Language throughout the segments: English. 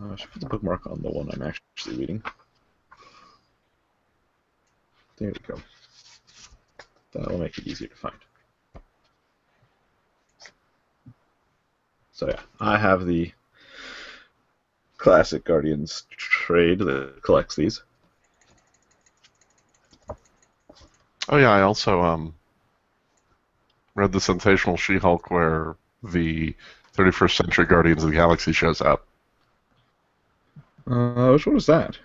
I should put the bookmark on the one I'm actually reading. There we go. That will make it easier to find. So yeah, I have the classic Guardians trade that collects these. Oh yeah, I also read the Sensational She-Hulk where the 31st Century Guardians of the Galaxy shows up. Which one was that?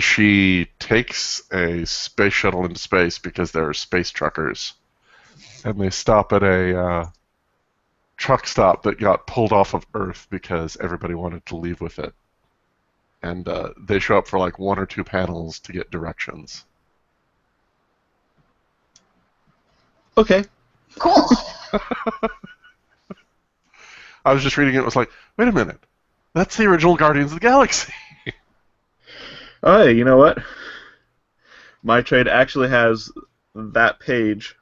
She takes a space shuttle into space because there are space truckers, and they stop at a truck stop that got pulled off of Earth because everybody wanted to leave with it. And they show up for like 1 or 2 panels to get directions. Okay. Cool. I was just reading it and was like, wait a minute, that's the original Guardians of the Galaxy. Oh, hey, you know what? My trade actually has that page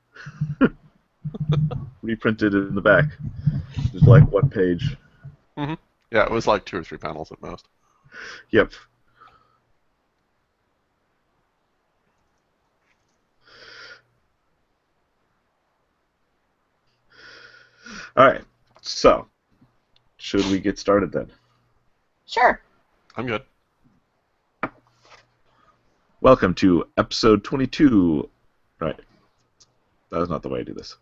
reprinted in the back. Just like what page? Mm-hmm. Yeah, it was like 2 or 3 panels at most. Yep. All right. So, should we get started then? Sure. I'm good. Welcome to episode 22. Right. That was not the way I do this.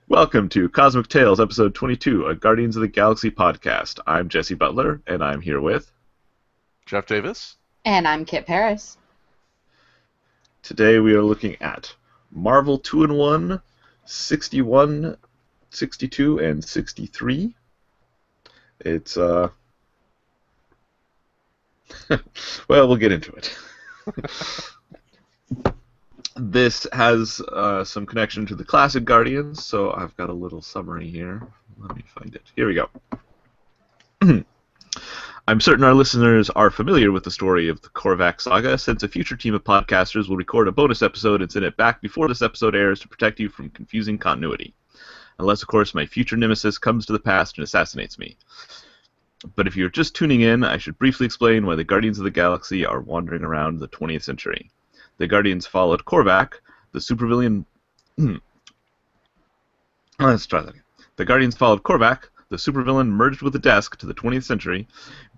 Welcome to Cosmic Tales, episode 22, a Guardians of the Galaxy podcast. I'm Jesse Butler, and I'm here with... Jeff Davis. And I'm Kit Paris. Today we are looking at Marvel 2-in-1, 61, 62, and 63. It's, well, we'll get into it. This has some connection to the classic Guardians, so I've got a little summary here. Let me find it. Here we go. I'm certain our listeners are familiar with the story of the Korvac saga, since a future team of podcasters will record a bonus episode and send it back before this episode airs to protect you from confusing continuity. Unless, of course, my future nemesis comes to the past and assassinates me. But if you're just tuning in, I should briefly explain why the Guardians of the Galaxy are wandering around the 20th century. The Guardians followed Korvac, the supervillain... Let's try that again. The Guardians followed Korvac, the supervillain merged with the Desk, to the 20th century,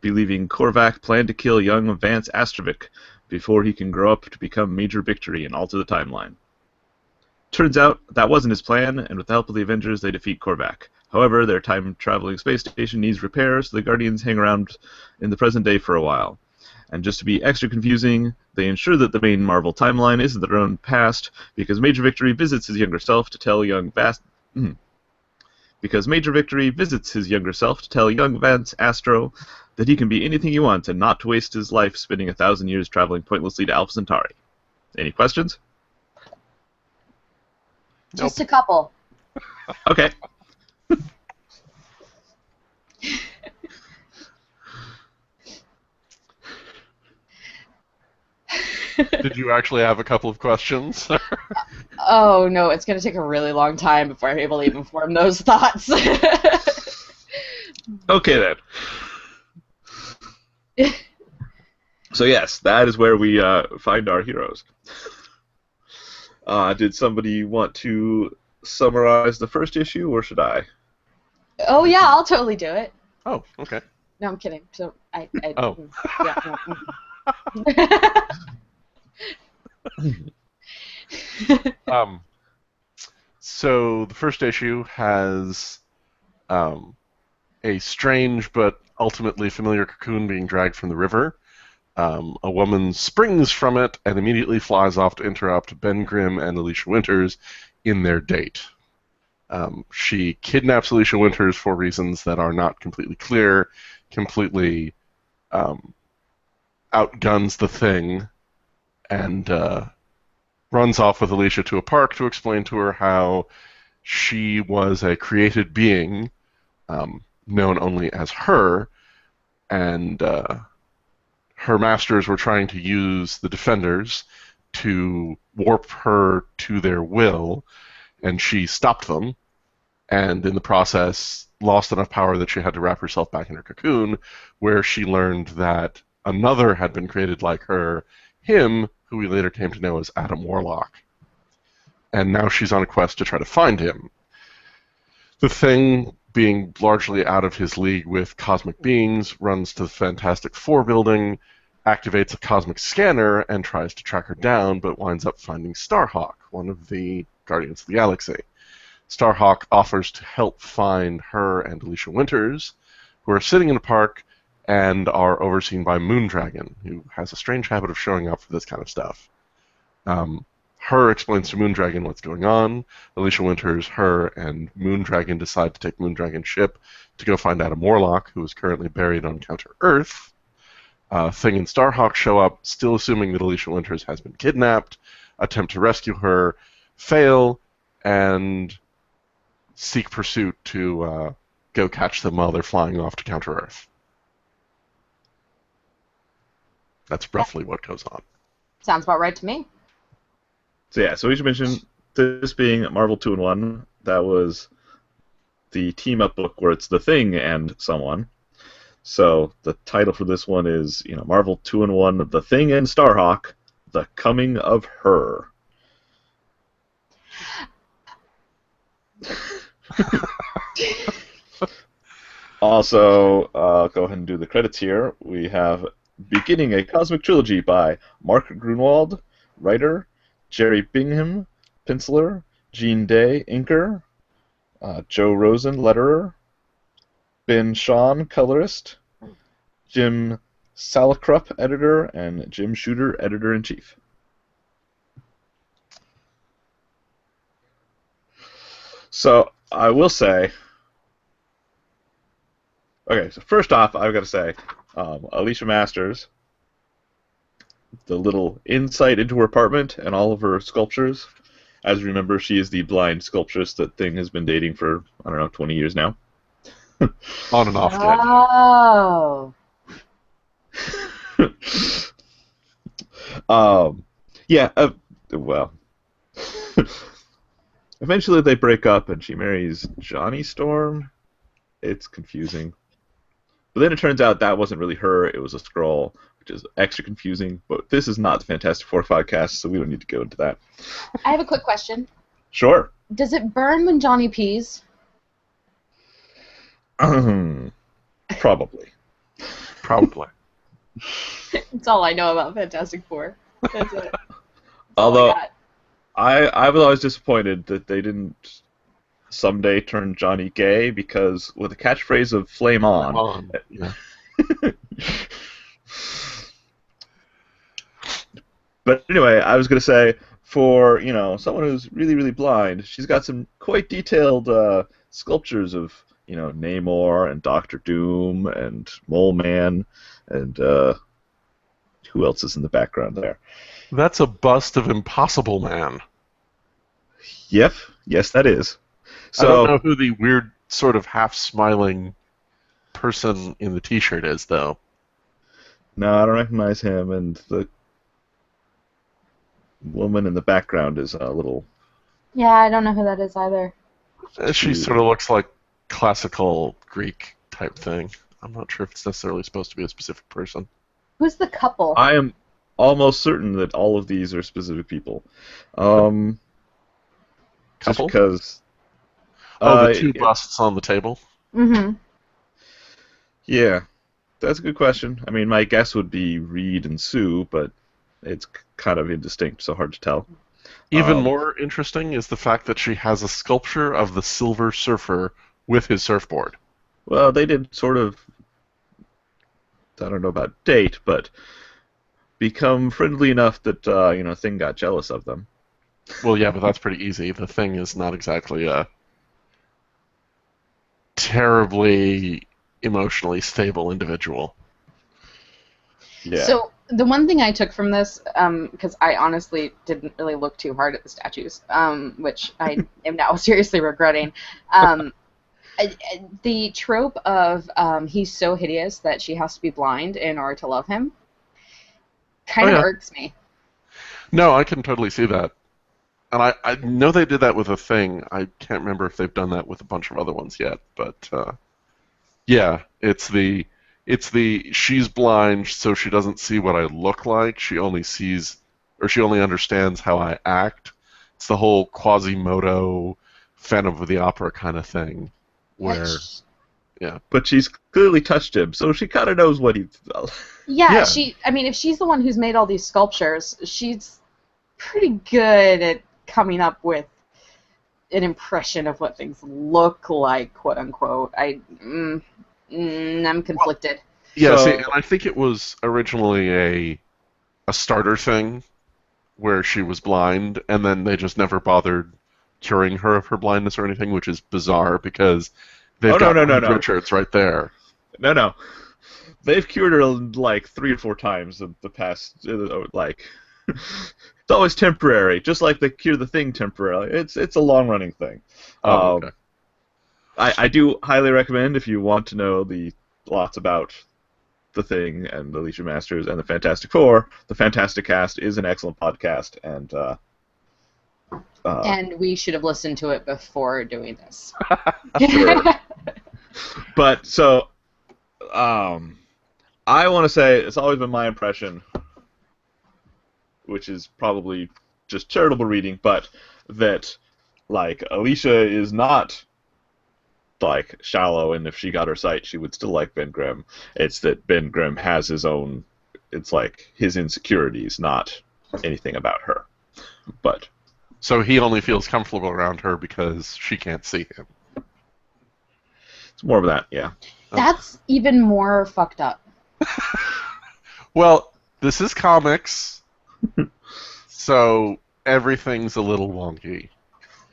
believing Korvac planned to kill young Vance Astrovic before he can grow up to become Major Victory and alter the timeline. Turns out that wasn't his plan, and with the help of the Avengers, they defeat Korvac. However, their time-traveling space station needs repairs, so the Guardians hang around in the present day for a while. And just to be extra confusing, they ensure that the main Marvel timeline isn't their own past, because Major Victory visits his younger self to tell young Vance Astro that he can be anything he wants and not to waste his life spending 1,000 years traveling pointlessly to Alpha Centauri. Any questions? Just a couple. Okay. Did you actually have a couple of questions? Oh, no, it's going to take a really long time before I'm able to even form those thoughts. Okay, then. So yes, that is where we find our heroes. Did somebody want to summarize the first issue, or should I? Oh, yeah, I'll totally do it. Oh, okay. No, I'm kidding. So Oh. Yeah, no. So the first issue has a strange but ultimately familiar cocoon being dragged from the river. A woman springs from it and immediately flies off to interrupt Ben Grimm and Alicia Winters in their date. She kidnaps Alicia Winters for reasons that are not completely clear, completely outguns the Thing, and runs off with Alicia to a park to explain to her how she was a created being known only as her, and her masters were trying to use the Defenders to warp her to their will, and she stopped them and in the process lost enough power that she had to wrap herself back in her cocoon, where she learned that another had been created like her, him, who we later came to know as Adam Warlock. And now she's on a quest to try to find him. The Thing, being largely out of his league with cosmic beings, runs to the Fantastic Four building, activates a cosmic scanner, and tries to track her down, but winds up finding Starhawk, one of the Guardians of the Galaxy. Starhawk offers to help find her and Alicia Winters, who are sitting in a park and are overseen by Moondragon, who has a strange habit of showing up for this kind of stuff. Her explains to Moondragon what's going on. Alicia Winters, her, and Moondragon decide to take Moondragon's ship to go find Adam Warlock, who is currently buried on Counter-Earth. Thing and Starhawk show up, still assuming that Alicia Winters has been kidnapped, attempt to rescue her, fail, and seek pursuit to go catch them while they're flying off to Counter-Earth. That's roughly what goes on. Sounds about right to me. So we should mention this being Marvel 2-in-1. That was the team-up book where it's The Thing and someone. So the title for this one is, Marvel 2-in-1, The Thing and Starhawk, The Coming of Her. Also, I'll go ahead and do the credits here. We have beginning a cosmic trilogy by Mark Grunwald, writer, Jerry Bingham, penciler, Gene Day, inker, Joe Rosen, letterer, Ben Shawn, colorist, Jim Salicrup, editor, and Jim Shooter, editor-in-chief. So, I will say... Okay, so first off, I've got to say, Alicia Masters, the little insight into her apartment and all of her sculptures. As you remember, she is the blind sculptress that Thing has been dating for, 20 years now. On and off again. Oh. Well. Eventually they break up and she marries Johnny Storm. It's confusing. But then it turns out that wasn't really her, it was a Skrull, which is extra confusing. But this is not the Fantastic Four podcast, so we don't need to go into that. I have a quick question. Sure. Does it burn when Johnny pees? Probably. Probably. That's all I know about Fantastic Four. That's it. That's Although, I was always disappointed that they didn't someday turn Johnny gay, because with the catchphrase of "Flame on," Yeah. But anyway, I was going to say, for someone who's really, really blind, she's got some quite detailed sculptures of Namor and Doctor Doom and Mole Man and who else is in the background there? That's a bust of Impossible Man. Yep, yes, that is. So, I don't know who the weird, sort of half-smiling person in the T-shirt is, though. No, I don't recognize him, and the woman in the background is a little... Yeah, I don't know who that is either. She sort of looks like classical Greek type thing. I'm not sure if it's necessarily supposed to be a specific person. Who's the couple? I am almost certain that all of these are specific people. Couple? Just because... the two busts on the table? Mm-hmm. Yeah, that's a good question. I mean, my guess would be Reed and Sue, but it's kind of indistinct, so hard to tell. Even more interesting is the fact that she has a sculpture of the Silver Surfer with his surfboard. Well, they did sort of, I don't know about date, but become friendly enough that, Thing got jealous of them. Well, yeah, but that's pretty easy. The Thing is not exactly a terribly emotionally stable individual. Yeah. So the one thing I took from this, because I honestly didn't really look too hard at the statues, which I am now seriously regretting, the trope of he's so hideous that she has to be blind in order to love him kind of irks me. No, I can totally see that. And I know they did that with a thing. I can't remember if they've done that with a bunch of other ones yet, but yeah, it's the she's blind, so she doesn't see what I look like. She only sees, or she only understands how I act. It's the whole Quasimodo, Phantom of the Opera kind of thing, where yeah. But she's clearly touched him, so she kind of knows what he's. Yeah, I mean, if she's the one who's made all these sculptures, she's pretty good at coming up with an impression of what things look like, quote unquote. I'm conflicted. Yeah, So, see, and I think it was originally a starter thing where she was blind, and then they just never bothered curing her of her blindness or anything, which is bizarre because they've got Reed Richards right there. No. They've cured her like 3 or 4 times in the past. Like, it's always temporary, just like they cure the Thing temporarily. It's a long-running thing. Oh, okay. I do highly recommend, if you want to know lots about the Thing and Alicia Masters and the Fantastic Four, the Fantastic Cast is an excellent podcast, and we should have listened to it before doing this. Sure. But so, I want to say it's always been my impression, which is probably just charitable reading, but that like Alicia is not like shallow, and if she got her sight, she would still like Ben Grimm. It's that Ben Grimm has his own. It's like his insecurities, not anything about her. But so he only feels comfortable around her because she can't see him. it's more of that, yeah. That's even more fucked up. Well, this is comics, so everything's a little wonky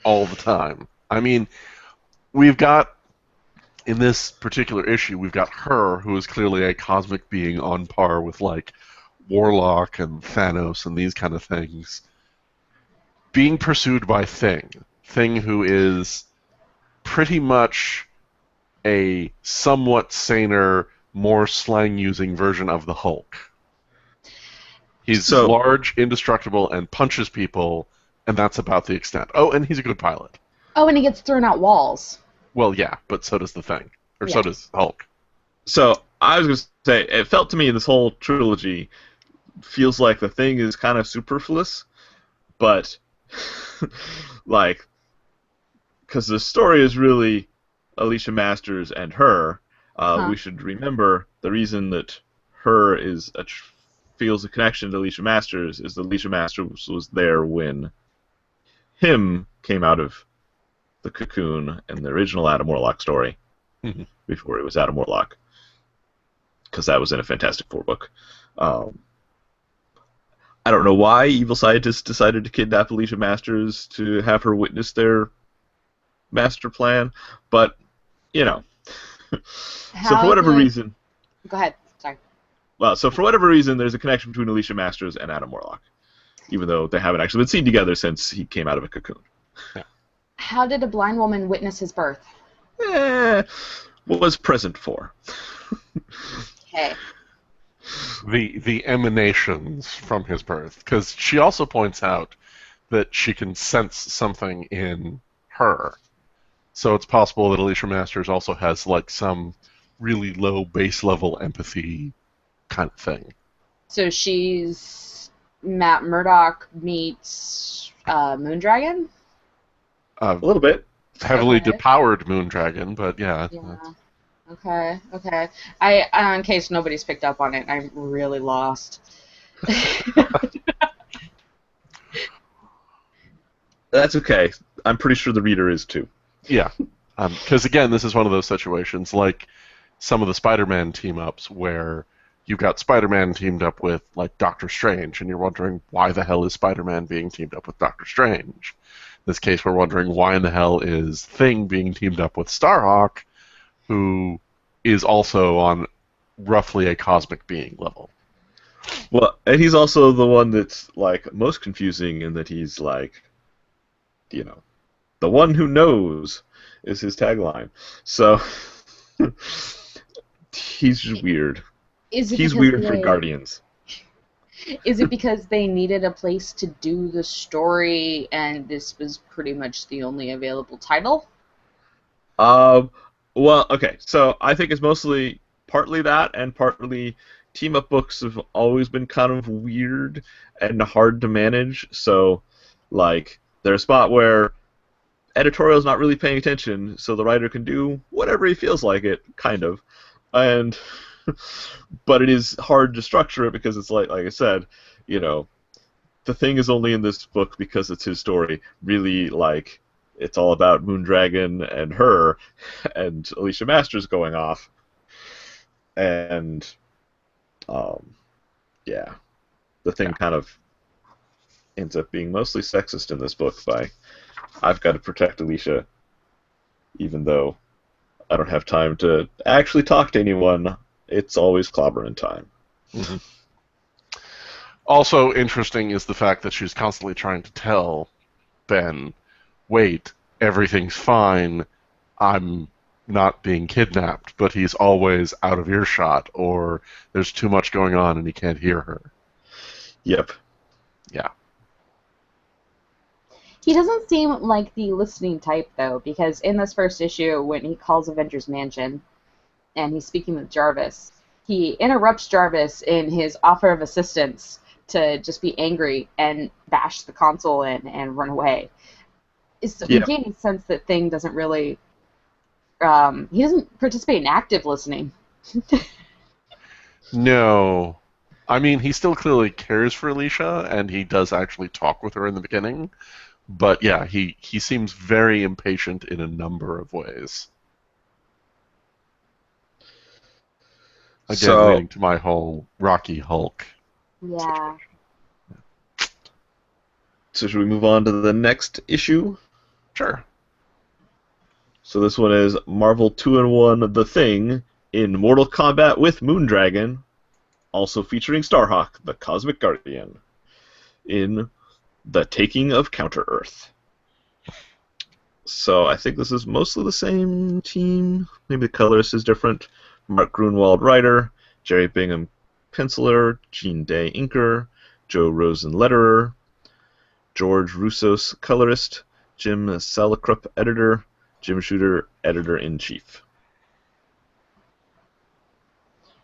all the time. I mean, we've got, in this particular issue, we've got her, who is clearly a cosmic being on par with, like, Warlock and Thanos and these kind of things, being pursued by Thing. Thing, who is pretty much a somewhat saner, more slang-using version of the Hulk. He's large, indestructible, and punches people, and that's about the extent. Oh, and he's a good pilot. Oh, and he gets thrown out walls. Well, yeah, but so does the Thing. Or so does Hulk. So, I was going to say, it felt to me this whole trilogy feels like the Thing is kind of superfluous, but, like, because the story is really Alicia Masters and her, we should remember the reason that her feels a connection to Alicia Masters is that Alicia Masters was there when him came out of the cocoon in the original Adam Warlock story, before he was Adam Warlock, because that was in a Fantastic Four book. I don't know why evil scientists decided to kidnap Alicia Masters to have her witness their master plan, but, you know. So for whatever reason... Go ahead, sorry. Well, so for whatever reason, there's a connection between Alicia Masters and Adam Warlock, even though they haven't actually been seen together since he came out of a cocoon. Yeah. How did a blind woman witness his birth? Was present for. Okay. The emanations from his birth. Because she also points out that she can sense something in her. So it's possible that Alicia Masters also has like some really low base level empathy kind of thing. So she's Matt Murdock meets Moondragon? A little bit. Heavily depowered Moondragon, but yeah. Okay. In case nobody's picked up on it, I'm really lost. That's okay. I'm pretty sure the reader is too. Yeah. Because again, this is one of those situations like some of the Spider-Man team-ups where you've got Spider-Man teamed up with like Doctor Strange, and you're wondering why the hell is Spider-Man being teamed up with Doctor Strange. In this case, we're wondering why in the hell is Thing being teamed up with Starhawk, who is also on roughly a cosmic being level. Well, and he's also the one that's like most confusing in that he's like, you know, the one who knows is his tagline. So Is he's weird. it He's because weird for Guardians. Is it because they needed a place to do the story and this was pretty much the only available title? Um, well, okay, so I think it's mostly partly that and partly team up books have always been kind of weird and hard to manage. So, like, there's a spot where editorial's not really paying attention, so the writer can do whatever he feels like it, kind of. And but it is hard to structure it because it's like I said, you know, the thing is only in this book because it's his story. Really, like, it's all about Moondragon and her, and Alicia Masters going off, and yeah, the thing kind of ends up being mostly sexist in this book. By I've got to protect Alicia, even though I don't have time to actually talk to anyone. It's always clobbering time. Mm-hmm. Also interesting is the fact that she's constantly trying to tell Ben, wait, everything's fine, I'm not being kidnapped, but he's always out of earshot, or there's too much going on and he can't hear her. Yep. Yeah. He doesn't seem like the listening type, though, because in this first issue, when he calls Avengers Mansion and he's speaking with Jarvis, he interrupts Jarvis in his offer of assistance to just be angry and bash the console in and run away. So Yeah. He gave me a sense that Thing doesn't really... he doesn't participate in active listening. No. I mean, he still clearly cares for Alicia, and he does actually talk with her in the beginning. But yeah, he seems very impatient in a number of ways. Again, leading to my whole Rocky Hulk. Yeah. So should we move on to the next issue? Sure. So this one is Marvel 2-in-1 The Thing in Mortal Kombat with Moondragon, also featuring Starhawk, the Cosmic Guardian, in The Taking of Counter-Earth. So I think this is mostly the same team. Maybe the colorist is different. Mark Grunwald, writer, Jerry Bingham, penciler, Gene Day, inker, Joe Rosen, letterer, George Roussos, colorist, Jim Salicrup, editor, Jim Shooter, editor-in-chief.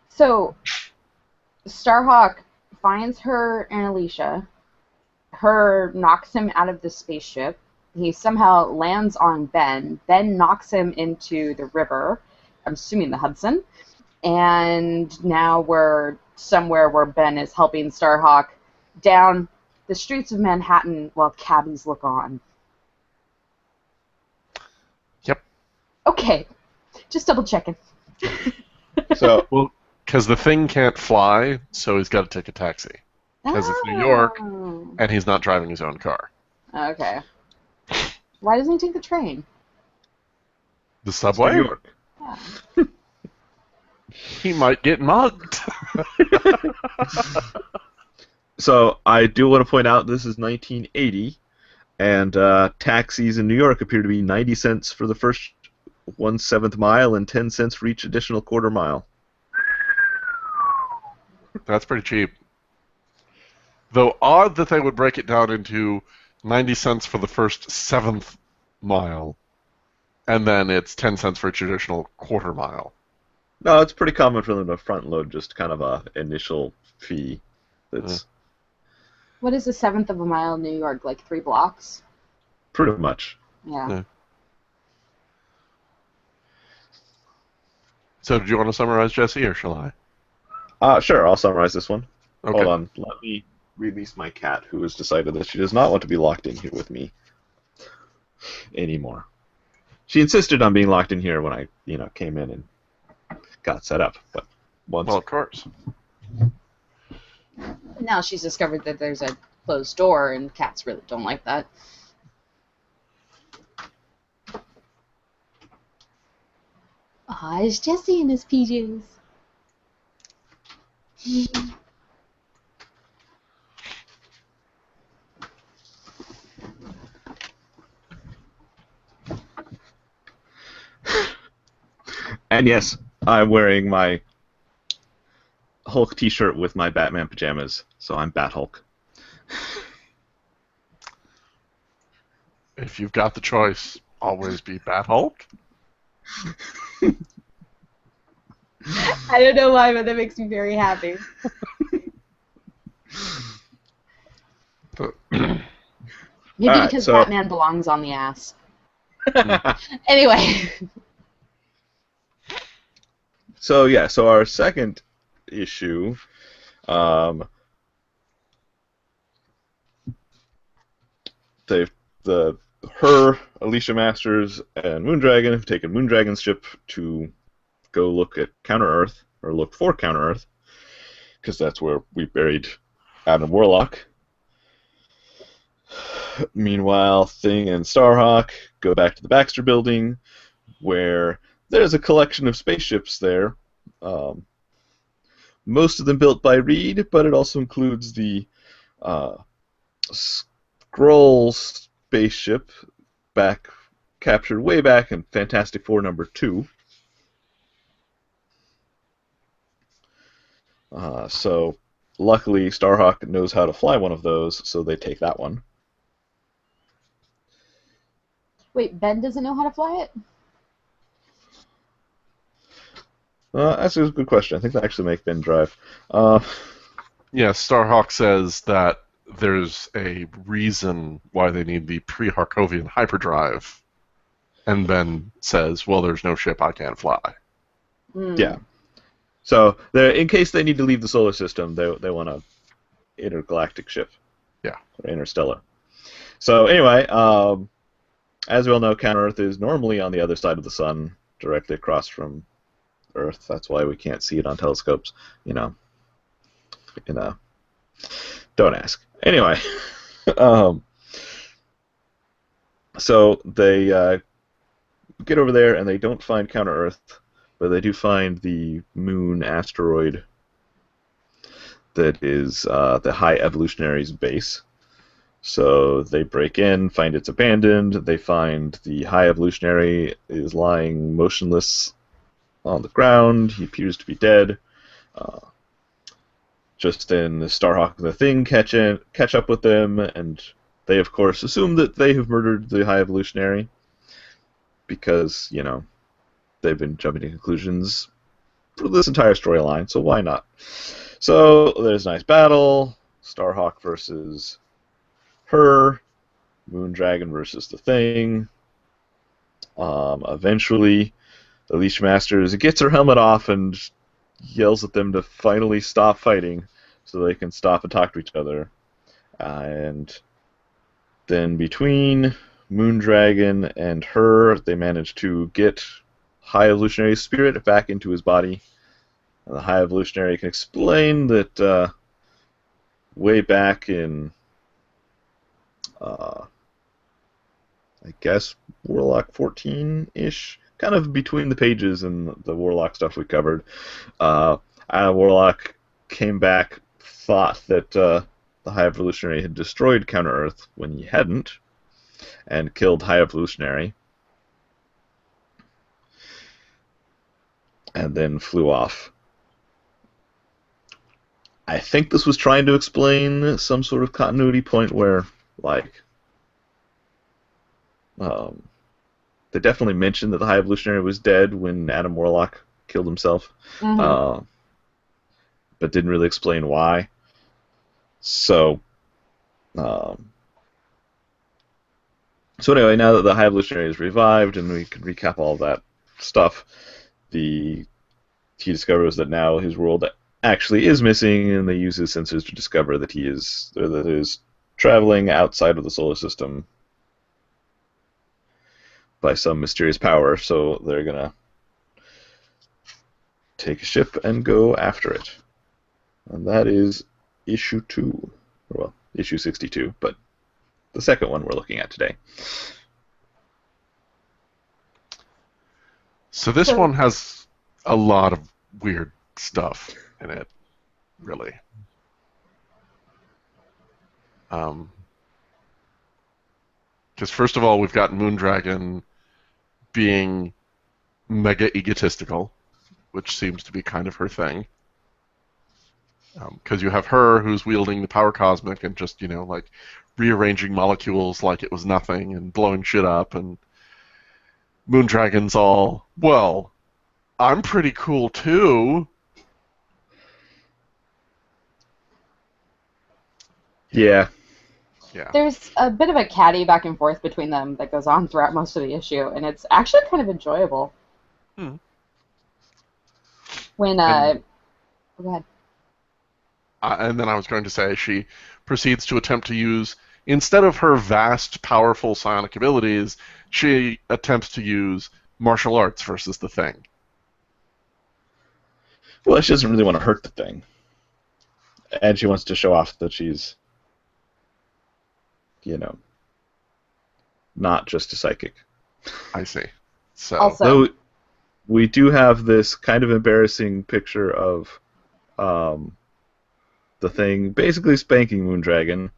So, Starhawk finds her and Alicia. Her knocks him out of the spaceship. He somehow lands on Ben. Ben knocks him into the river. I'm assuming the Hudson. And now we're somewhere where Ben is helping Starhawk down the streets of Manhattan while cabbies look on. Yep. Okay. Just double checking. So, well, because the Thing can't fly, so he's got to take a taxi. Because it's New York, and he's not driving his own car. Okay. Why doesn't he take the train? The subway? New York. Yeah. He might get mugged. So I do want to point out this is 1980, and taxis in New York appear to be 90 cents for the first 1/7 mile and 10 cents for each additional quarter mile. That's pretty cheap. Though odd that they would break it down into 90 cents for the first 7th mile, and then it's 10 cents for each additional quarter mile. No, it's pretty common for them to front load just kind of a initial fee. That's What is a 1/7 of a mile in New York? Like 3 blocks? pretty much. Yeah. Yeah. So, did you want to summarize, Jesse, or shall I? Sure, I'll summarize this one. Okay. Hold on, let me release my cat, who has decided that she does not want to be locked in here with me anymore. She insisted on being locked in here when I, came in and got set up. But once, Well, of course. Now she's discovered that there's a closed door, and cats really don't like that. Ah, it's Jesse in his PJs. and yes, I'm wearing my Hulk T-shirt with my Batman pajamas, so I'm Bat Hulk. If you've got the choice, always be Bat Hulk. I don't know why, but that makes me very happy. Maybe because Batman belongs on the ass. Anyway. So our second issue, Alicia Masters, and Moondragon have taken Moondragon's ship to go look at Counter-Earth, or look for Counter-Earth, because that's where we buried Adam Warlock. Meanwhile, Thing and Starhawk go back to the Baxter Building, where there's a collection of spaceships there. Most of them built by Reed, but it also includes the Skrull spaceship captured way back in Fantastic Four #2. So luckily Starhawk knows how to fly one of those, so they take that one. Wait, Ben doesn't know how to fly it? That's a good question. I think they actually make Ben drive. Yeah, Starhawk says that there's a reason why they need the pre-Harkovian hyperdrive, and Ben says, well, there's no ship I can't fly. Yeah. So, in case they need to leave the solar system, they want an intergalactic ship. Yeah. Or interstellar. So, anyway, as we all know, Counter-Earth is normally on the other side of the sun, directly across from Earth. That's why we can't see it on telescopes. Don't ask. Anyway, so they get over there and they don't find Counter-Earth, but they do find the moon asteroid that is the High Evolutionary's base. So they break in, find it's abandoned. They find the High Evolutionary is lying motionless on the ground. He appears to be dead. Just then, the Starhawk and the Thing catch up with them, and they, of course, assume that they have murdered the High Evolutionary because, they've been jumping to conclusions for this entire storyline, so why not? So there's a nice battle. Starhawk versus her. Moondragon versus the Thing. Eventually, Alicia Masters gets her helmet off and yells at them to finally stop fighting so they can stop and talk to each other. And then between Moondragon and her, they manage to get High Evolutionary's spirit back into his body. And the High Evolutionary can explain that way back in, I guess, Warlock 14-ish, kind of between the pages and the Warlock stuff we covered, Adam Warlock came back, thought that the High Evolutionary had destroyed Counter-Earth when he hadn't, and killed High Evolutionary, and then flew off. I think this was trying to explain some sort of continuity point where, they definitely mentioned that the High Evolutionary was dead when Adam Warlock killed himself, but didn't really explain why. So anyway, now that the High Evolutionary is revived and we can recap all of that stuff, he discovers that now his world actually is missing, and they use his sensors to discover that he is traveling outside of the solar system by some mysterious power, so they're gonna take a ship and go after it. And that is issue 2. Well, issue 62, but the second one we're looking at today. So this one has a lot of weird stuff in it, really. Because first of all, we've got Moondragon being mega egotistical, which seems to be kind of her thing. Because you have her who's wielding the power cosmic and just, like rearranging molecules like it was nothing and blowing shit up, and Moondragon's all, well, I'm pretty cool too. Yeah. Yeah. There's a bit of a catty back and forth between them that goes on throughout most of the issue, and it's actually kind of enjoyable. When, go ahead. And then I was going to say she proceeds to attempt to use, instead of her vast, powerful psionic abilities, she attempts to use martial arts versus the Thing. Well, she doesn't really want to hurt the Thing. And she wants to show off that she's, not just a psychic. I see. So, Also, Though we do have this kind of embarrassing picture of the Thing basically spanking Moondragon.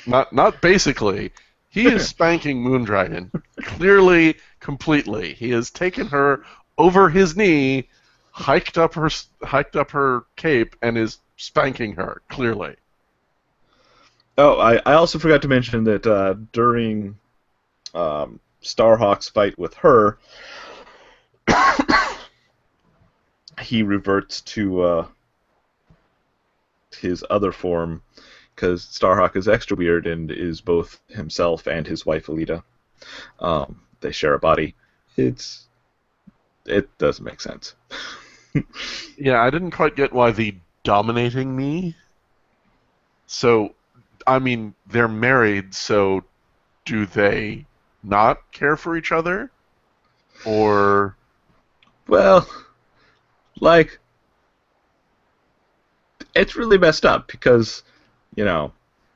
not basically. He is spanking Moondragon. Clearly, completely. He has taken her over his knee, hiked up her cape, and is spanking her, clearly. Oh, I also forgot to mention that during Starhawk's fight with her, he reverts to his other form, because Starhawk is extra weird and is both himself and his wife Alita. They share a body. It doesn't make sense. Yeah, I didn't quite get why the dominating me. So, I mean, they're married, so do they not care for each other? Or... Well, like, it's really messed up because,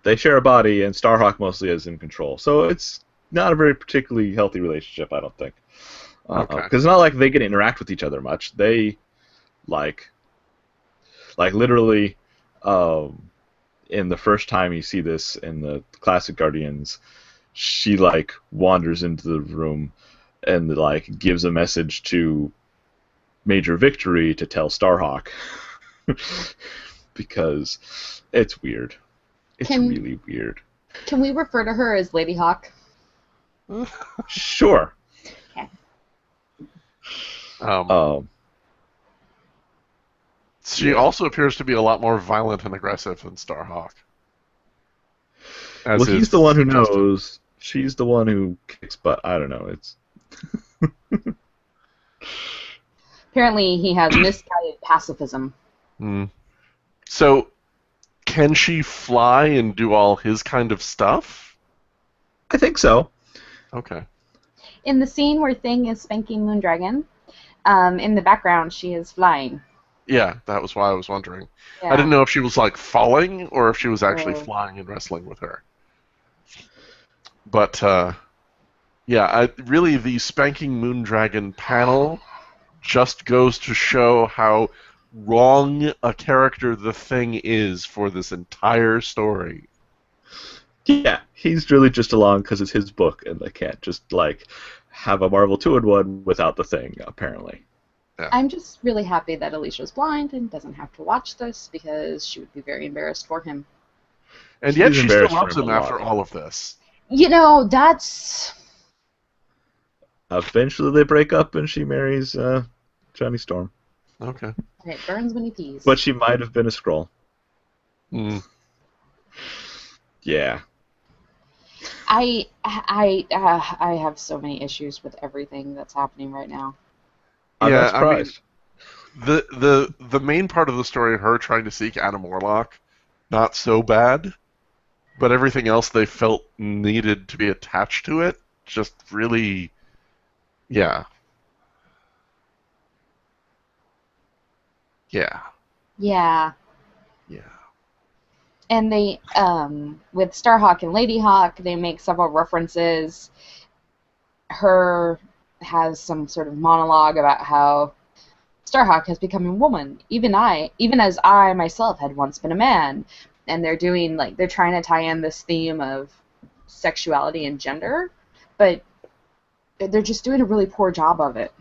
they share a body and Starhawk mostly is in control. So it's not a very particularly healthy relationship, I don't think. Okay. Because it's not like they get to interact with each other much. They, like literally, in the first time you see this in the classic Guardians, she, wanders into the room and, gives a message to Major Victory to tell Starhawk. Because it's weird. It's really weird. Can we refer to her as Lady Hawk? Sure. Okay. She also appears to be a lot more violent and aggressive than Starhawk. Well, he's the one who knows. She's the one who kicks butt. I don't know. It's Apparently, he has misguided pacifism. So, can she fly and do all his kind of stuff? I think so. Okay. In the scene where Thing is spanking Moondragon, in the background, she is flying. Yeah, that was why I was wondering. Yeah. I didn't know if she was, falling or if she was actually flying and wrestling with her. But, really, the spanking Moondragon panel just goes to show how wrong a character the Thing is for this entire story. Yeah, he's really just along because it's his book, and they can't just, have a Marvel 2-in-1 without the Thing, apparently. Yeah. I'm just really happy that Alicia's blind and doesn't have to watch this, because she would be very embarrassed for him. And yet She's she still embarrassed loves for him him a after lot. all of this. That's... Eventually they break up and she marries Johnny Storm. Okay. It burns when he pees. But she might have been a Skrull. Yeah. I have so many issues with everything that's happening right now. I'm not surprised. The main part of the story, her trying to seek Adam Warlock, not so bad, but everything else they felt needed to be attached to it, just really, yeah. Yeah. Yeah. And they, with Starhawk and Lady Hawk, they make several references. Her has some sort of monologue about how Starhawk has become a woman, even as I myself had once been a man. And they're doing, they're trying to tie in this theme of sexuality and gender, but they're just doing a really poor job of it.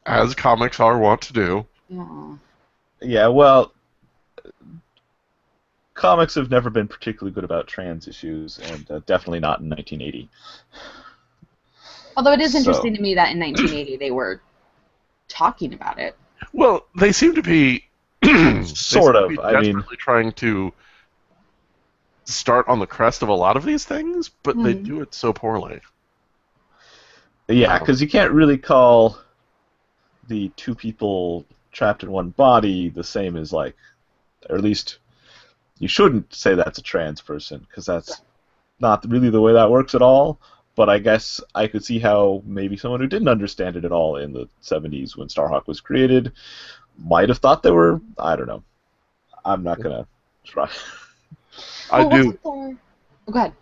As comics are wont to do. Yeah. Yeah, well, comics have never been particularly good about trans issues, and definitely not in 1980. Although it is So, interesting to me that in 1980 they were talking about it. Well, they seem to be sort of. I mean, desperately trying to start on the crest of a lot of these things, but they do it so poorly. yeah, because you can't really call the two people trapped in one body the same as, like, or at least you shouldn't say that's a trans person, because that's not really the way that works at all. But I guess I could see how maybe someone who didn't understand it at all in the 70s when Starhawk was created might have thought they were, I don't know. I'm not going to try. I do. Oh, go ahead.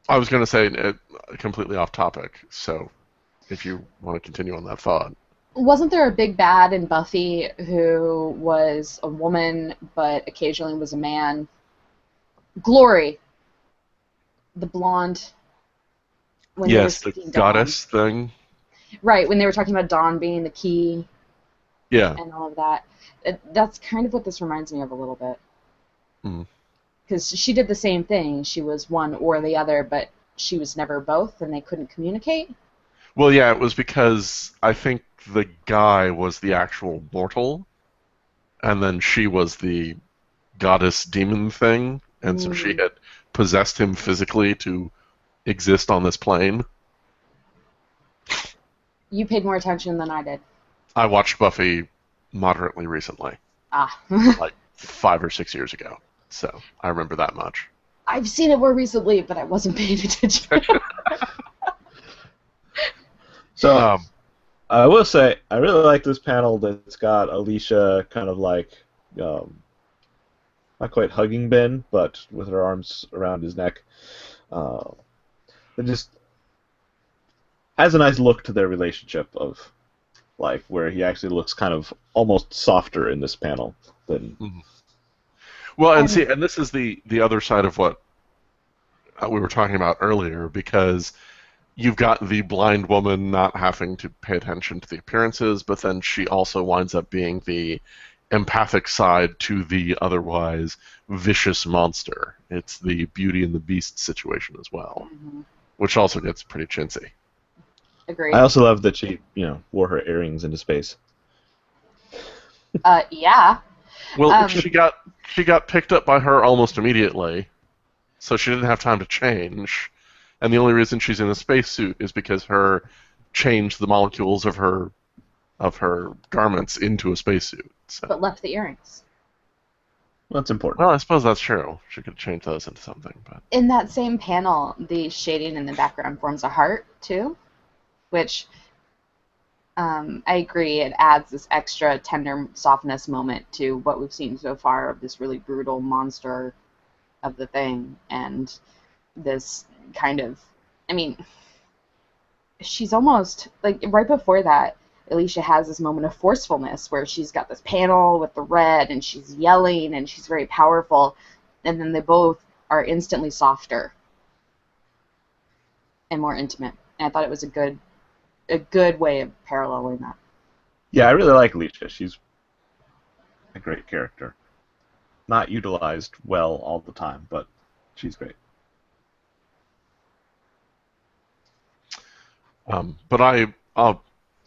I was going to say completely off topic, so if you want to continue on that thought. Wasn't there a big bad in Buffy who was a woman but occasionally was a man? Glory, the blonde. When Yes, the goddess thing. Right, when they were talking about Dawn being the key. Yeah. And all of that. That's kind of what this reminds me of a little bit. Because she did the same thing. She was one or the other, but she was never both, and they couldn't communicate. Well, yeah, it was because I think the guy was the actual mortal, and then she was the goddess demon thing, and so she had possessed him physically to exist on this plane. You paid more attention than I did. I watched Buffy moderately recently. Like 5 or 6 years ago. So I remember that much. I've seen it more recently, but I wasn't paying attention. So, I will say, I really like this panel that's got Alicia kind of like, not quite hugging Ben, but with her arms around his neck. It just has a nice look to their relationship of, like, where he actually looks kind of almost softer in this panel than... Well, and see, and this is the other side of what we were talking about earlier, because you've got the blind woman not having to pay attention to the appearances, but then she also winds up being the empathic side to the otherwise vicious monster. It's the Beauty and the Beast situation as well, which also gets pretty chintzy. Agreed. I also love that she, wore her earrings into space. Yeah. Well, she got picked up by her almost immediately, so she didn't have time to change. And the only reason she's in a spacesuit is because her changed the molecules of her garments into a spacesuit. So. But left the earrings. Well, that's important. Well, I suppose that's true. She could change those into something. But in that same panel, the shading in the background forms a heart too, which I agree. It adds this extra tender softness moment to what we've seen so far of this really brutal monster of the thing, and this kind of, I mean, she's almost, like, right before that, Alicia has this moment of forcefulness where she's got this panel with the red, and she's yelling, and she's very powerful, and then they both are instantly softer and more intimate. And I thought it was a good way of paralleling that. Yeah, I really like Alicia. She's a great character. Not utilized well all the time, but she's great. But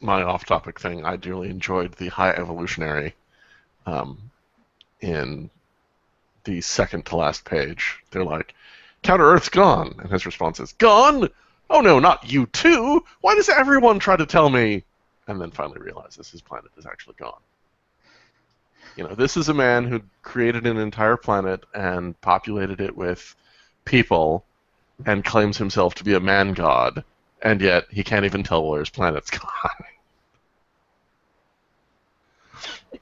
my off-topic thing, I dearly enjoyed the High Evolutionary in the second to last page. They're like, Counter-Earth's gone, and his response is, gone? Oh no, not you too! Why does everyone try to tell me? And then finally realizes his planet is actually gone. This is a man who created an entire planet and populated it with people and claims himself to be a man-god, and yet he can't even tell where his planet's gone.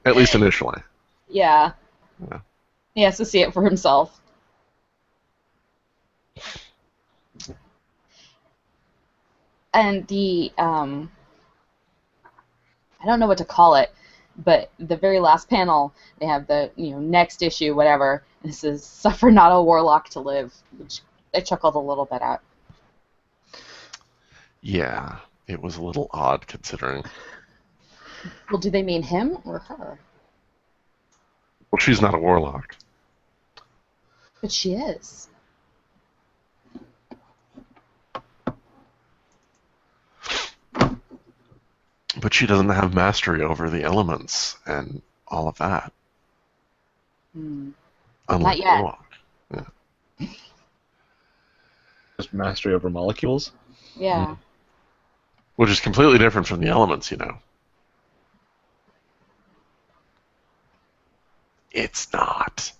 At least initially. Yeah. He has to see it for himself. And the, I don't know what to call it, but the very last panel, they have the, next issue, whatever, and it says, suffer not a warlock to live, which I chuckled a little bit at. Yeah, it was a little odd considering. Well, do they mean him or her? Well, she's not a warlock. But she is. But she doesn't have mastery over the elements and all of that. Hmm. Unlike Not yet. warlock. Yeah. Just mastery over molecules. Yeah. Which is completely different from the elements, you know. It's not.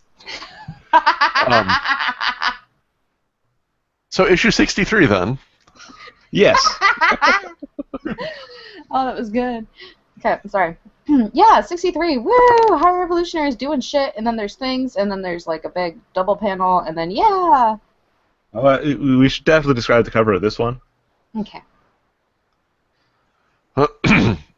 So issue 63 then. Yes. Oh, that was good. Okay, I'm sorry. Yeah, 63. Woo! High Revolutionaries doing shit, and then there's things, and then there's like a big double panel, and then yeah. We should definitely describe the cover of this one. Okay.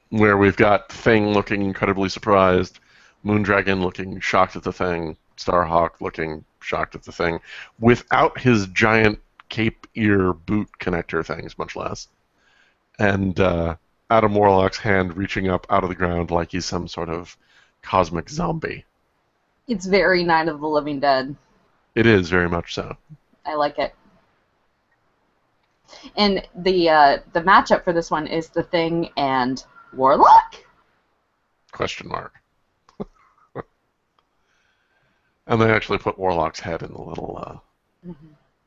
Where we've got Thing looking incredibly surprised, Moondragon looking shocked at the Thing, Starhawk looking shocked at the Thing, without his giant cape ear boot connector things, much less. And Adam Warlock's hand reaching up out of the ground like he's some sort of cosmic zombie. It's very Night of the Living Dead. It is, very much so. I like it. And the matchup for this one is the Thing and Warlock? Question mark. And they actually put Warlock's head in the little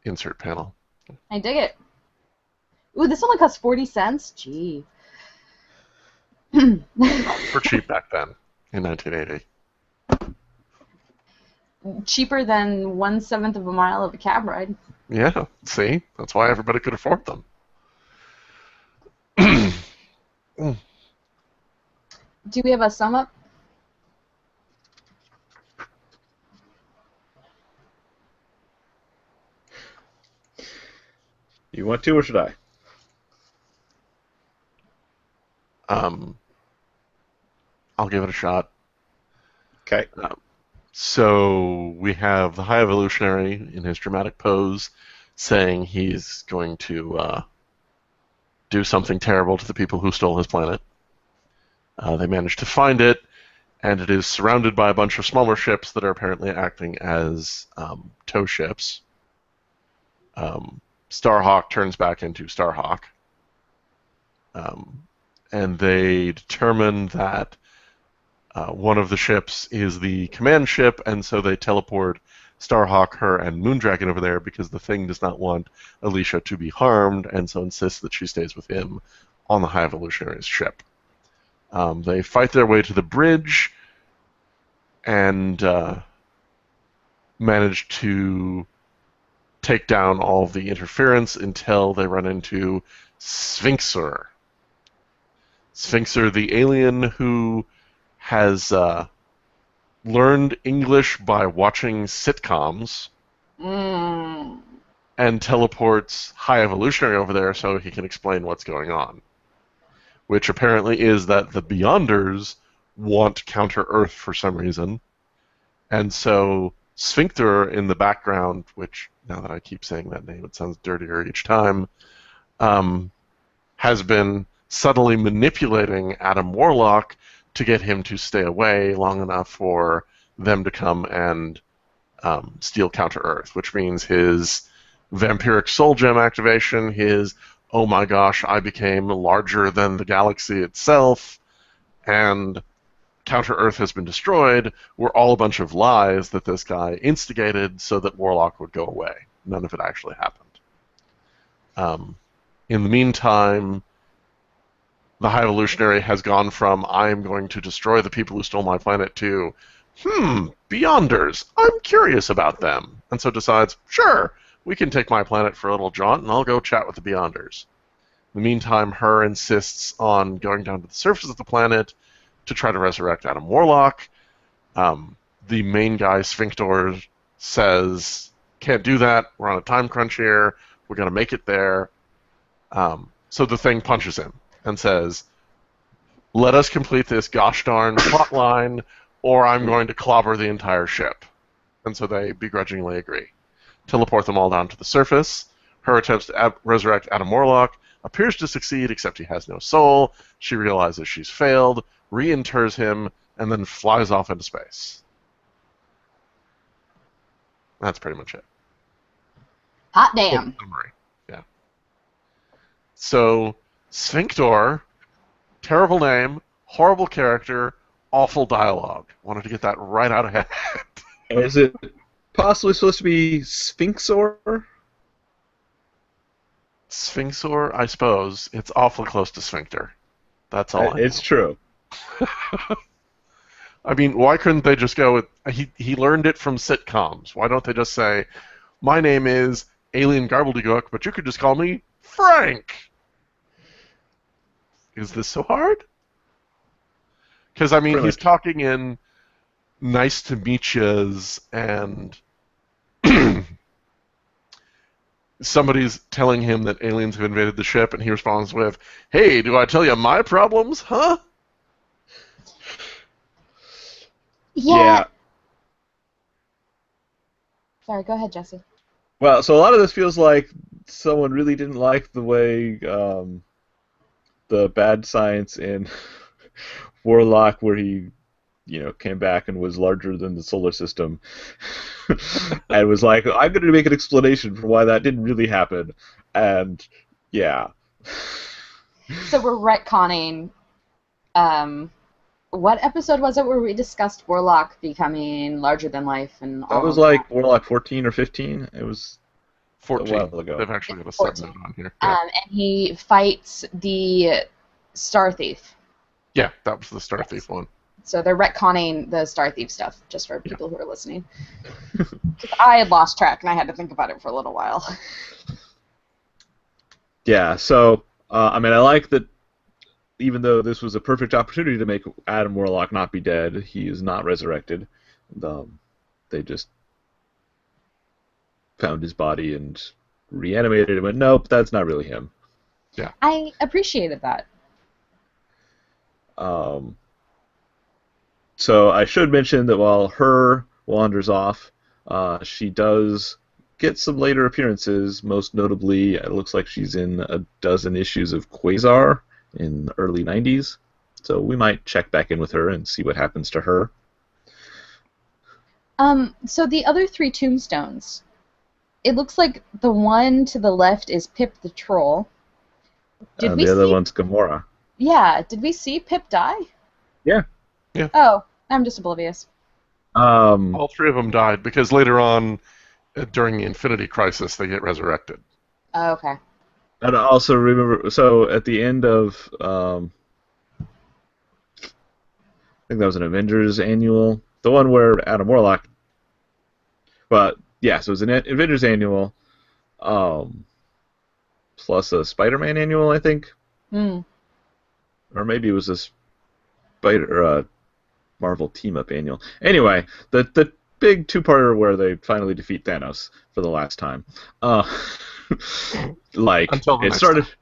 insert panel. I dig it. Ooh, this only costs 40 cents? Gee. For cheap back then, in 1980. Cheaper than 1/7 of a mile of a cab ride. Yeah, see? That's why everybody could afford them. Do we have a sum up? You want to, or should I? I'll give it a shot. Okay. So we have the High Evolutionary in his dramatic pose saying he's going to do something terrible to the people who stole his planet. They manage to find it, and it is surrounded by a bunch of smaller ships that are apparently acting as tow ships. Starhawk turns back into Starhawk. And they determine that one of the ships is the command ship, and so they teleport Starhawk, her, and Moondragon over there because the Thing does not want Alicia to be harmed, and so insists that she stays with him on the High Evolutionary's ship. They fight their way to the bridge and manage to take down all of the interference until they run into Sphinxer. Sphinxer, the alien who has learned English by watching sitcoms and teleports High Evolutionary over there so he can explain what's going on. Which apparently is that the Beyonders want Counter-Earth for some reason. And so Sphincter in the background, which now that I keep saying that name, it sounds dirtier each time, has been subtly manipulating Adam Warlock to get him to stay away long enough for them to come and steal Counter-Earth, which means his vampiric soul gem activation, his oh my gosh, I became larger than the galaxy itself, and Counter-Earth has been destroyed, were all a bunch of lies that this guy instigated so that Warlock would go away. None of it actually happened. In the meantime, the High Evolutionary has gone from, I am going to destroy the people who stole my planet, to, Beyonders, I'm curious about them. And so decides, sure, we can take my planet for a little jaunt, and I'll go chat with the Beyonders. In the meantime, her insists on going down to the surface of the planet to try to resurrect Adam Warlock. The main guy, Sphincter, says, can't do that, we're on a time crunch here, we're going to make it there. So the Thing punches him and says, let us complete this gosh darn plot line, or I'm going to clobber the entire ship. And so they begrudgingly agree. Teleport them all down to the surface. Her attempts to resurrect Adam Warlock appears to succeed, except he has no soul. She realizes she's failed, reinterrs him, and then flies off into space. That's pretty much it. Hot damn. Summary. Yeah. So, Sphinctor, terrible name, horrible character, awful dialogue. Wanted to get that right out of hand. Is it possibly supposed to be Sphinxor? Sphinxor, I suppose. It's awfully close to Sphincter. That's all I It's true. I mean, why couldn't they just go with... He learned it from sitcoms. Why don't they just say, my name is Alien Garbledygook, but you could just call me Frank? Is this so hard? Because, I mean, Pretty he's much. talking in nice to meet yous, and somebody's telling him that aliens have invaded the ship, and he responds with, hey, do I tell you my problems, huh? Yeah. Sorry, go ahead, Jesse. Well, so a lot of this feels like someone really didn't like the way the bad science in Warlock, where he, came back and was larger than the solar system, and was like, "I'm going to make an explanation for why that didn't really happen," and yeah. So we're retconning. What episode was it where we discussed Warlock becoming larger than life and all That was of like Warlock 14 or 15. It was 14. a while ago. They've actually got a 14. subnote on here. And he fights the Star Thief. Yeah, that was the Star Thief one. So they're retconning the Star Thief stuff, just for people who are listening. 'Cause I had lost track, and I had to think about it for a little while. Yeah, so, I mean, I like that even though this was a perfect opportunity to make Adam Warlock not be dead, he is not resurrected. They just found his body and reanimated him, and went, nope, that's not really him. Yeah. I appreciated that. So I should mention that while her wanders off, she does get some later appearances. Most notably, it looks like she's in a dozen issues of Quasar in the early 90s. So we might check back in with her and see what happens to her. So the other three tombstones, it looks like the one to the left is Pip the Troll. Did we the other see... one's Gamora. Yeah, did we see Pip die? Yeah. Yeah. Oh, I'm just oblivious. All three of them died because later on, during the Infinity Crisis, they get resurrected. Oh, okay. And I also remember, so at the end of, I think that was an Avengers annual, the one where Adam Warlock, but yeah, so it was an Avengers annual, plus a Spider-Man annual, I think. Or maybe it was a Marvel team-up annual. Anyway, the big two-parter where they finally defeat Thanos for the last time. Like, Until the it next started... time.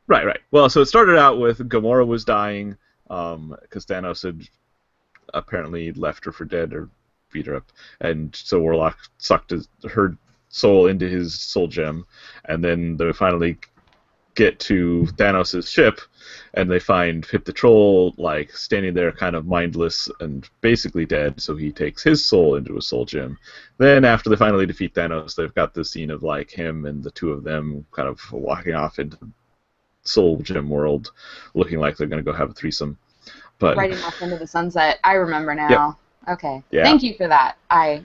Right. Well, so it started out with Gamora was dying, because Thanos had apparently left her for dead or beat her up, and so Warlock sucked her soul into his soul gem, and then they finally get to Thanos' ship, and they find Pip the Troll, like, standing there kind of mindless and basically dead, so he takes his soul into a soul gem. Then, after they finally defeat Thanos, they've got this scene of, like, him and the two of them kind of walking off into the soul gem world, looking like they're going to go have a threesome. But Riding off into the sunset. I remember now. Yep. Okay. Yeah. Thank you for that. Okay.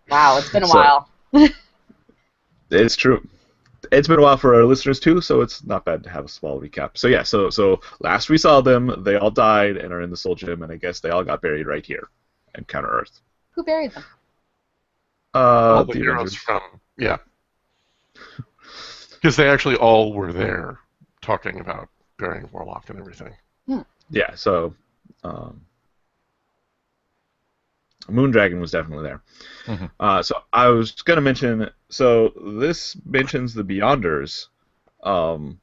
Wow, it's been a So- while. it's true. It's been a while for our listeners too, so it's not bad to have a small recap. So yeah, so last we saw them, they all died and are in the soul gem, and I guess they all got buried right here in Counter Earth. Who buried them? All the The heroes Avengers. from... Yeah. Because they actually all were there talking about burying Warlock and everything. Yeah, so Moondragon was definitely there. So I was going to mention, so this mentions the Beyonders. I'm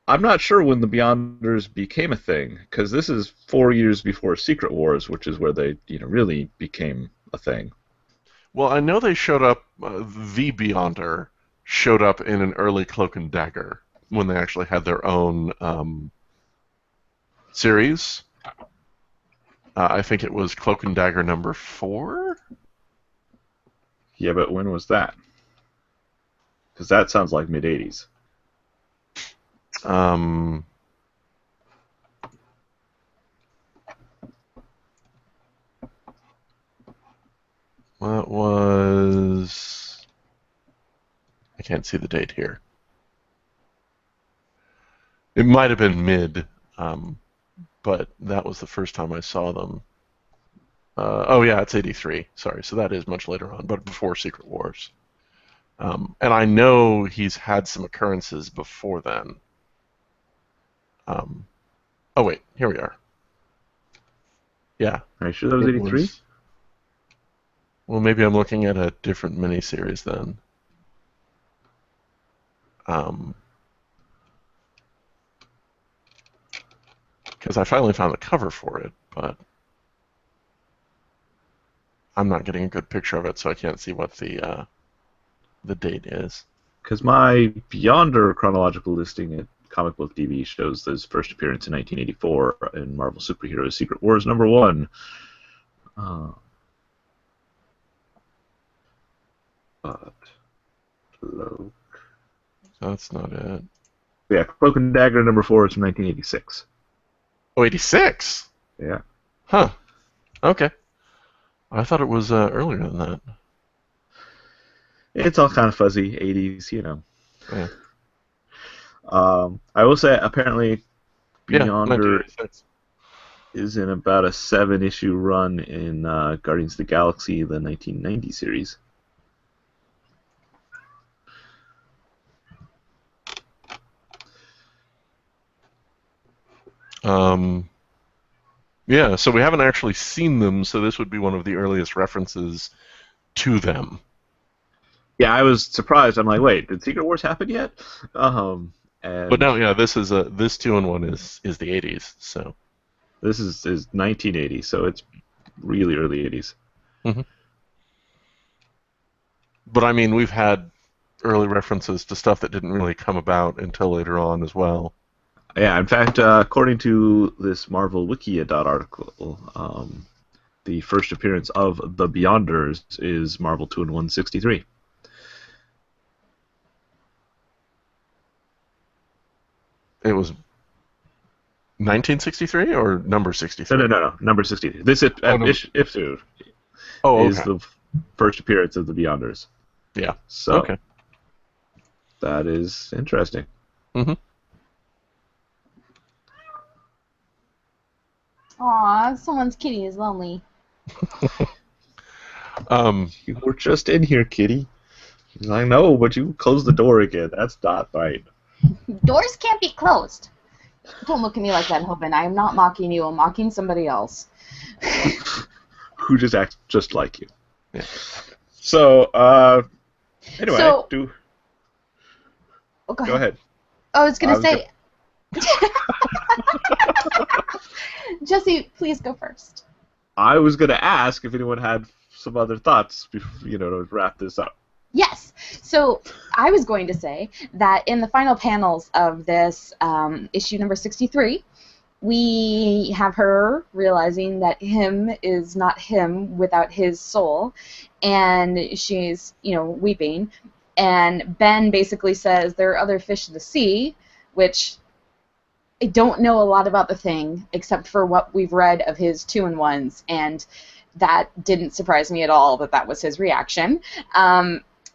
not sure when the Beyonders became a thing, because this is 4 years before Secret Wars, which is where they really became a thing. Well, I know they showed up, the Beyonder showed up in an early Cloak and Dagger when they actually had their own series. I think it was Cloak and Dagger number 4? Yeah, but when was that? Because that sounds like mid-'80s. What was... I can't see the date here. It might have been mid, but that was the first time I saw them. Oh yeah, it's 83. Sorry, so that is much later on, but before Secret Wars. And I know he's had some occurrences before then. Oh wait, here we are. Yeah. Are you sure that was 83? Well, maybe I'm looking at a different miniseries then. Because I finally found the cover for it, but I'm not getting a good picture of it, so I can't see what the date is. Because my Beyonder chronological listing at Comic Book DB shows his first appearance in 1984 in Marvel Superheroes Secret Wars #1. But Cloak. That's not it. Yeah, Cloak and Dagger #4 is from 1986. Oh, 86? Yeah. Huh. Okay. I thought it was earlier than that. It's all kind of fuzzy, 80s, you know. Yeah. I will say, apparently, Beyonder 1986. is in about a 7-issue run in Guardians of the Galaxy, the 1990 series. Yeah, so we haven't actually seen them, so this would be one of the earliest references to them. Yeah, I was surprised. I'm like, wait, did Secret Wars happen yet? But no, yeah, this 2-in-1 is the 80s, so. This is 1980, so it's really early 80s. Mm-hmm. But I mean, we've had early references to stuff that didn't really come about until later on as well. Yeah, in fact, according to this Marvel Wikia article, the first appearance of the Beyonders is Marvel 2-in-1 '63. It was 1963 or number 63? No. Number 63. This issue is the first appearance of the Beyonders. Yeah. So okay. That is interesting. Mm-hmm. Aw, someone's kitty is lonely. You were just in here, kitty. I know, but you closed the door again. That's not right. Doors can't be closed. Don't look at me like that, Hoban. I am not mocking you. I'm mocking somebody else. Who just acts just like you. Yeah. So, anyway, go ahead. I was going to say... Jesse, please go first. I was going to ask if anyone had some other thoughts, to wrap this up. Yes. So I was going to say that in the final panels of this issue number 63, we have her realizing that him is not him without his soul, and she's, weeping. And Ben basically says there are other fish in the sea, which I don't know a lot about the Thing, except for what we've read of his 2-in-1s, and that didn't surprise me at all that was his reaction.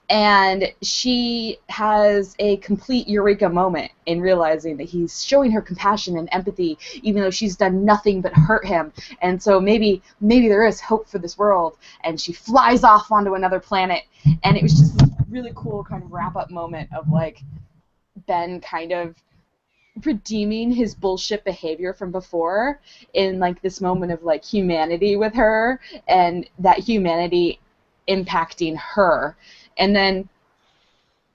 And she has a complete eureka moment in realizing that he's showing her compassion and empathy, even though she's done nothing but hurt him. And so maybe there is hope for this world. And she flies off onto another planet. And it was just this really cool kind of wrap-up moment of, Ben kind of redeeming his bullshit behavior from before in, this moment of, humanity with her, and that humanity impacting her. And then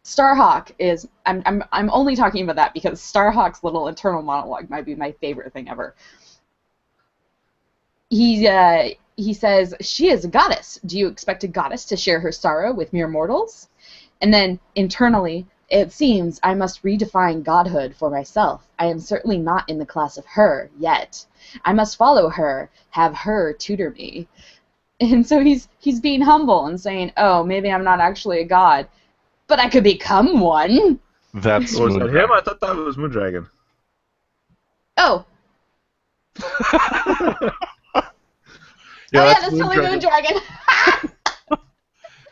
Starhawk is I'm only talking about that because Starhawk's little internal monologue might be my favorite thing ever. He says, "She is a goddess. Do you expect a goddess to share her sorrow with mere mortals?" And then internally, "It seems I must redefine godhood for myself. I am certainly not in the class of her yet. I must follow her, have her tutor me." And so he's being humble and saying, "Oh, maybe I'm not actually a god, but I could become one." That's Or was that him? Moondragon. I thought that was Moondragon. Oh, Yeah, that's totally Moondragon.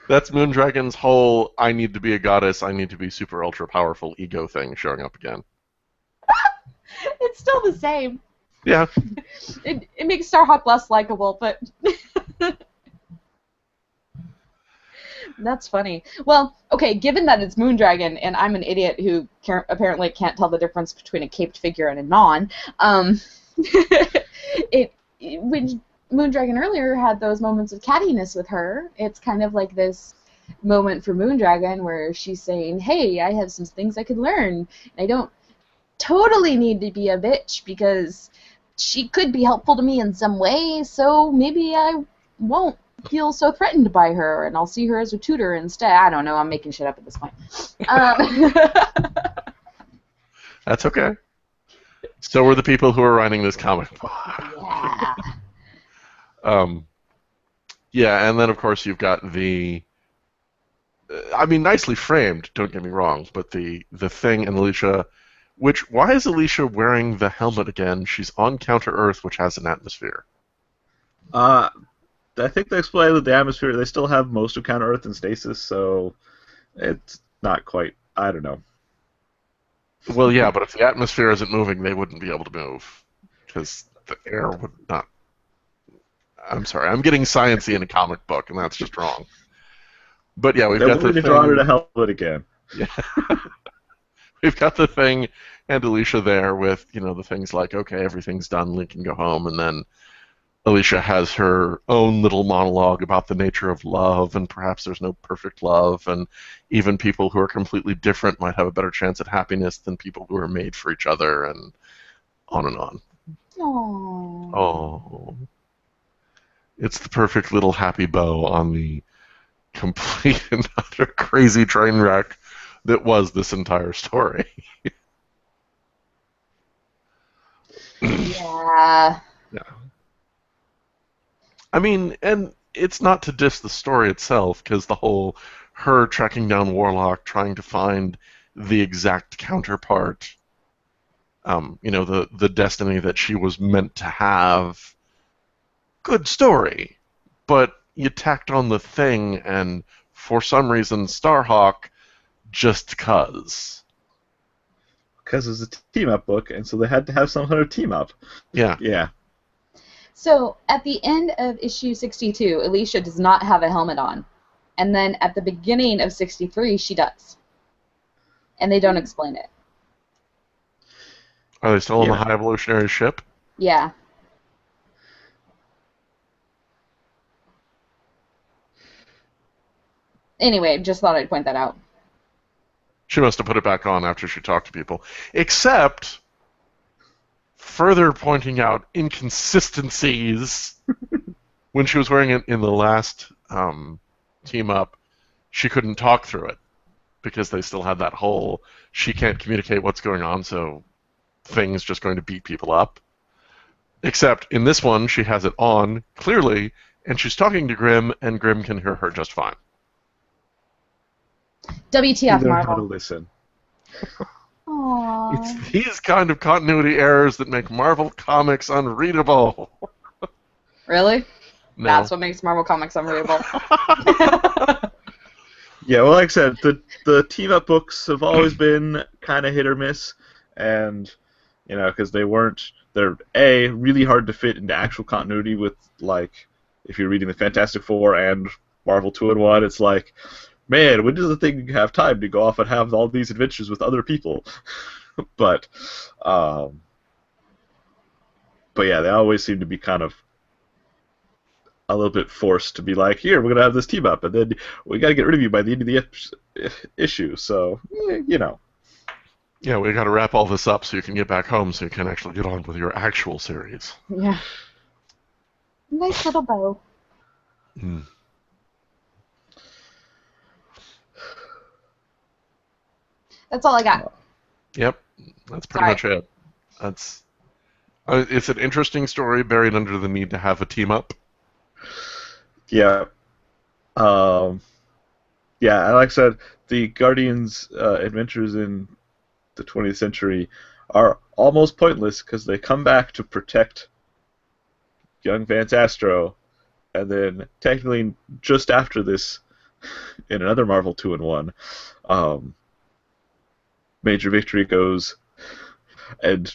That's Moondragon's whole "I need to be a goddess, I need to be super ultra powerful" ego thing showing up again. It's still the same. Yeah. It makes Starhawk less likable, but that's funny. Well, okay, given that it's Moondragon, and I'm an idiot who apparently can't tell the difference between a caped figure and a non, when Moondragon earlier had those moments of cattiness with her, it's kind of like this moment for Moondragon where she's saying, "Hey, I have some things I could learn. I don't totally need to be a bitch because she could be helpful to me in some way, so maybe I won't feel so threatened by her, and I'll see her as a tutor instead." I don't know, I'm making shit up at this point. That's okay. So were the people who are writing this comic book. Yeah. Yeah, and then of course you've got the I mean, nicely framed, don't get me wrong, but the Thing and Alicia, which, why is Alicia wearing the helmet again? She's on Counter-Earth, which has an atmosphere. I think they explained that the atmosphere, they still have most of Counter-Earth in stasis, so it's not quite, I don't know. Well, yeah, but if the atmosphere isn't moving, they wouldn't be able to move, because the air would not... I'm sorry, I'm getting sciencey in a comic book, and that's just wrong. But yeah, we've got the Thing... draw her to helmet again. Yeah. We've got the Thing and Alicia there with, the things like, okay, everything's done, Link can go home, and then Alicia has her own little monologue about the nature of love, and perhaps there's no perfect love, and even people who are completely different might have a better chance at happiness than people who are made for each other, and on and on. Aww. Oh. It's the perfect little happy bow on the complete and utter crazy train wreck that was this entire story. Yeah. Yeah. I mean, and it's not to diss the story itself, because the whole her tracking down Warlock, trying to find the exact counterpart, the destiny that she was meant to have, good story. But you tacked on the Thing, and for some reason, Starhawk, just 'cause. Because it's a team-up book, and so they had to have some kind of team-up. Yeah. Yeah. So, at the end of issue 62, Alicia does not have a helmet on. And then at the beginning of 63, she does. And they don't explain it. Are they still on the High Evolutionary ship? Yeah. Anyway, just thought I'd point that out. She must have put it back on after she talked to people. Except, further pointing out inconsistencies, when she was wearing it in the last team-up, she couldn't talk through it, because they still had that whole, she can't communicate what's going on, so Thing's just going to beat people up. Except, in this one, she has it on, clearly, and she's talking to Grimm, and Grimm can hear her just fine. WTF, Learn Marvel. how to listen. Aww. It's these kind of continuity errors that make Marvel Comics unreadable. Really? No. That's what makes Marvel Comics unreadable. Yeah, well, like I said, the team-up books have always been kind of hit or miss, and, because they're, A, really hard to fit into actual continuity with, like, if you're reading the Fantastic Four and Marvel 2-in-1, it's like, man, when does the Thing have time to go off and have all these adventures with other people? But yeah, they always seem to be kind of a little bit forced to be like, here, we're going to have this team up, and then we got to get rid of you by the end of the issue, so, Yeah, we got to wrap all this up so you can get back home so you can actually get on with your actual series. Yeah. Nice little bow. Mm. That's all I got. Yep, that's pretty much it. That's it's an interesting story buried under the need to have a team up. Yeah. Um, yeah, and like I said, the Guardians' adventures in the 20th century are almost pointless because they come back to protect young Vance Astro, and then technically just after this, in another Marvel 2-in-1, um, Major Victory goes and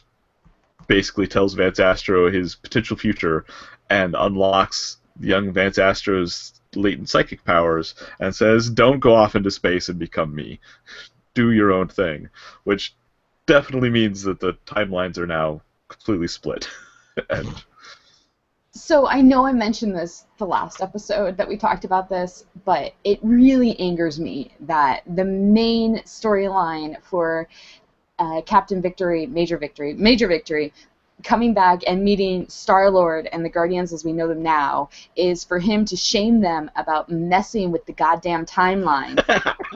basically tells Vance Astro his potential future and unlocks young Vance Astro's latent psychic powers and says, "Don't go off into space and become me. Do your own thing," which definitely means that the timelines are now completely split. And So I know I mentioned this the last episode that we talked about this, but it really angers me that the main storyline for Captain Victory, Major Victory, coming back and meeting Star-Lord and the Guardians as we know them now is for him to shame them about messing with the goddamn timeline.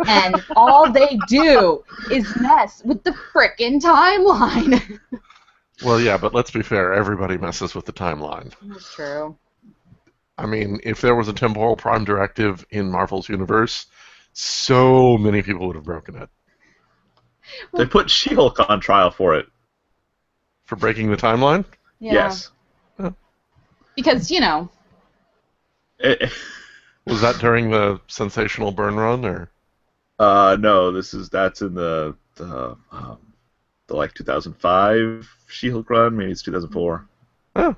And all they do is mess with the frickin' timeline. Well, yeah, but let's be fair. Everybody messes with the timeline. That's true. I mean, if there was a temporal prime directive in Marvel's universe, so many people would have broken it. they put She-Hulk on trial for it. For breaking the timeline? Yeah. Yes. Because, you know. It, Was that during the sensational burn run, or? no, that's in the like 2005 She-Hulk run. Maybe it's 2004. Oh.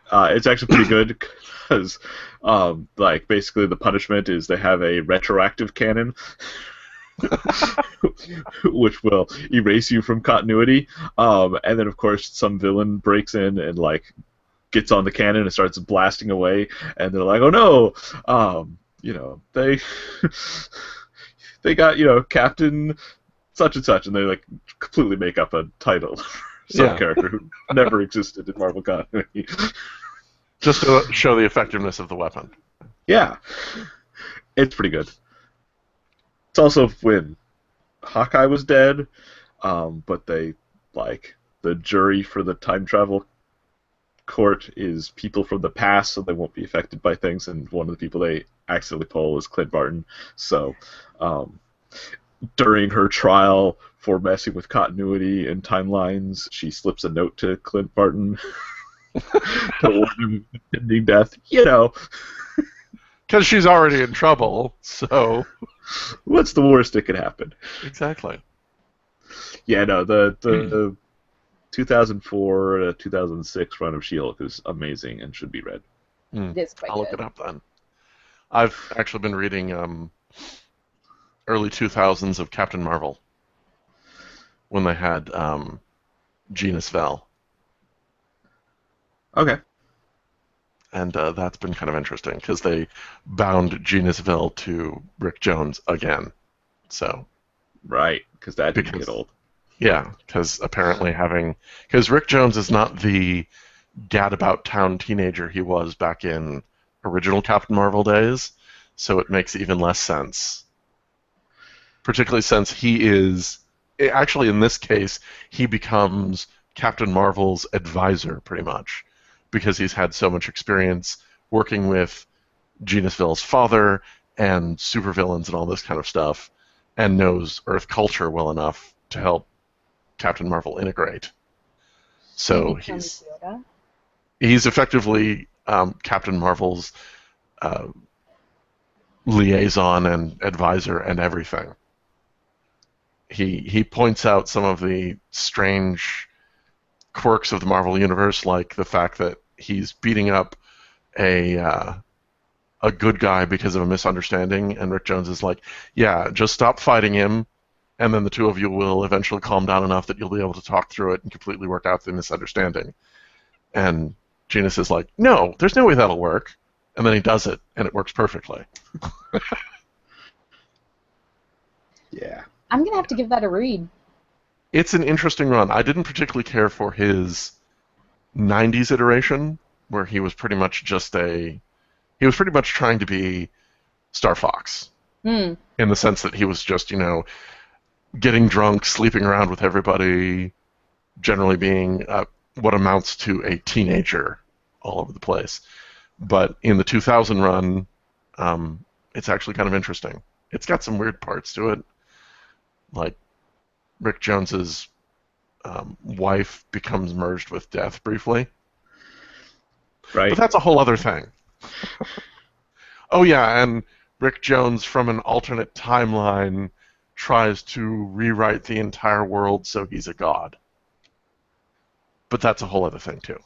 It's actually pretty good because, like, basically the punishment is they have a retroactive canon, which will erase you from continuity. And then, of course, some villain breaks in and, like, gets on the cannon and starts blasting away, and they're like, "Oh no!" You know, they got, Captain such and such, and they, like, completely make up a title for some character who never existed in Marvel continuity. Just to show the effectiveness of the weapon. Yeah, it's pretty good. It's also when Hawkeye was dead, but they, like, the jury for the time travel court is people from the past, so they won't be affected by things, and one of the people they accidentally pull is Clint Barton. So, during her trial for messing with continuity and timelines, she slips a note to Clint Barton to warn him of impending death. Because she's already in trouble, so... What's the worst that could happen? Exactly. Yeah, no, the 2004 to 2006 run of She-Hulk is amazing and should be read. It is quite I'll look good. it up then. I've actually been reading early 2000s of Captain Marvel when they had Genus Vel. Okay. And that's been kind of interesting because they bound Genus Vel to Rick Jones again. So. Right, because that didn't get old. Yeah, because apparently because Rick Jones is not the gad-about town teenager he was back in original Captain Marvel days, so it makes even less sense. Particularly since he is, actually in this case, he becomes Captain Marvel's advisor, pretty much, because he's had so much experience working with Genus Vel's father and supervillains and all this kind of stuff, and knows Earth culture well enough to help Captain Marvel integrate. So he's effectively Captain Marvel's liaison and advisor and everything. He points out some of the strange quirks of the Marvel universe, like the fact that he's beating up a good guy because of a misunderstanding, and Rick Jones is like, "Yeah, just stop fighting him, and then the two of you will eventually calm down enough that you'll be able to talk through it and completely work out the misunderstanding." And Genus is like, "No, there's no way that'll work." And then he does it, and it works perfectly. Yeah. I'm going to have to give that a read. It's an interesting run. I didn't particularly care for his 90s iteration, where he was pretty much he was pretty much trying to be Star Fox. In the sense that he was just, getting drunk, sleeping around with everybody, generally being what amounts to a teenager all over the place. But in the 2000 run, it's actually kind of interesting. It's got some weird parts to it, like Rick Jones's wife becomes merged with death briefly. Right. But that's a whole other thing. Oh yeah, and Rick Jones from an alternate timeline tries to rewrite the entire world so he's a god. But that's a whole other thing too.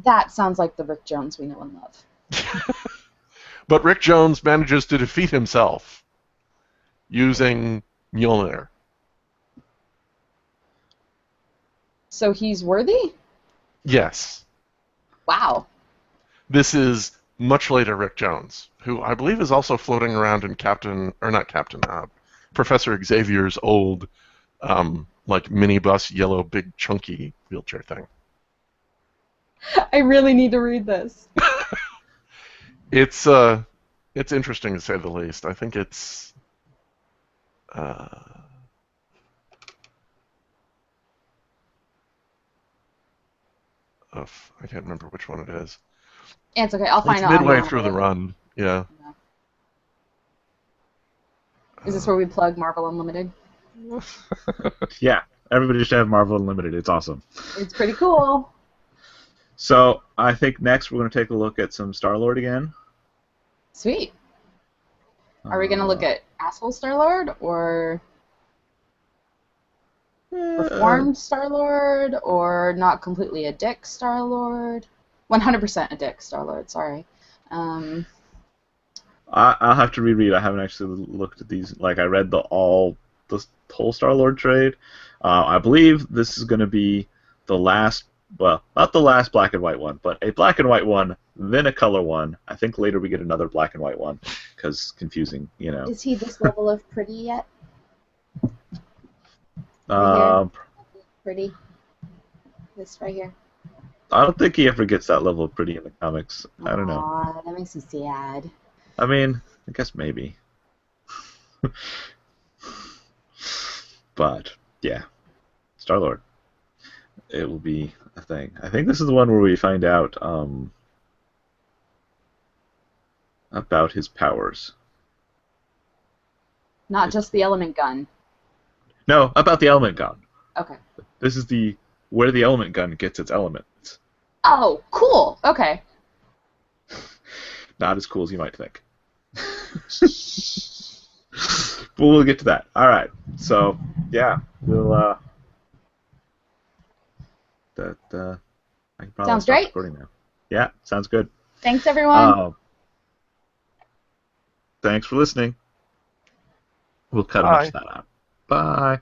That sounds like the Rick Jones we know and love. But Rick Jones manages to defeat himself using Mjolnir. So he's worthy? Yes. Wow. This is much later Rick Jones, who I believe is also floating around in Professor Xavier's old, like minibus yellow big chunky wheelchair thing. I really need to read this. It's interesting to say the least. I think it's I can't remember which one it is. It's okay. I'll find It's out. midway through the run. Yeah. Is this where we plug Marvel Unlimited? Yeah, everybody should have Marvel Unlimited. It's awesome. It's pretty cool. So I think next we're going to take a look at some Star-Lord again. Sweet. Are we going to look at asshole Star-Lord or reformed Star-Lord or not completely a dick Star-Lord? 100% a dick Star-Lord, sorry. I'll have to reread. I haven't actually looked at these. Like, I read the whole Star-Lord trade. I believe this is going to be the last, well, not the last black and white one, but a black and white one, then a color one. I think later we get another black and white one, because confusing, you know. Is he this level of pretty yet? Pretty. This right here. I don't think he ever gets that level of pretty in the comics. I don't know. Aw, that makes me sad. I mean, I guess maybe. But, yeah. Star-Lord. It will be a thing. I think this is the one where we find out about his powers. Not just the element gun. No, about the element gun. Okay. This is where the element gun gets its elements. Oh, cool. Okay. Not as cool as you might think. But we'll get to that. All right. So, yeah, we'll I can probably Sounds stop great. recording now. Yeah, sounds good. Thanks, everyone. Thanks for listening. We'll cut a bunch of that out. Bye.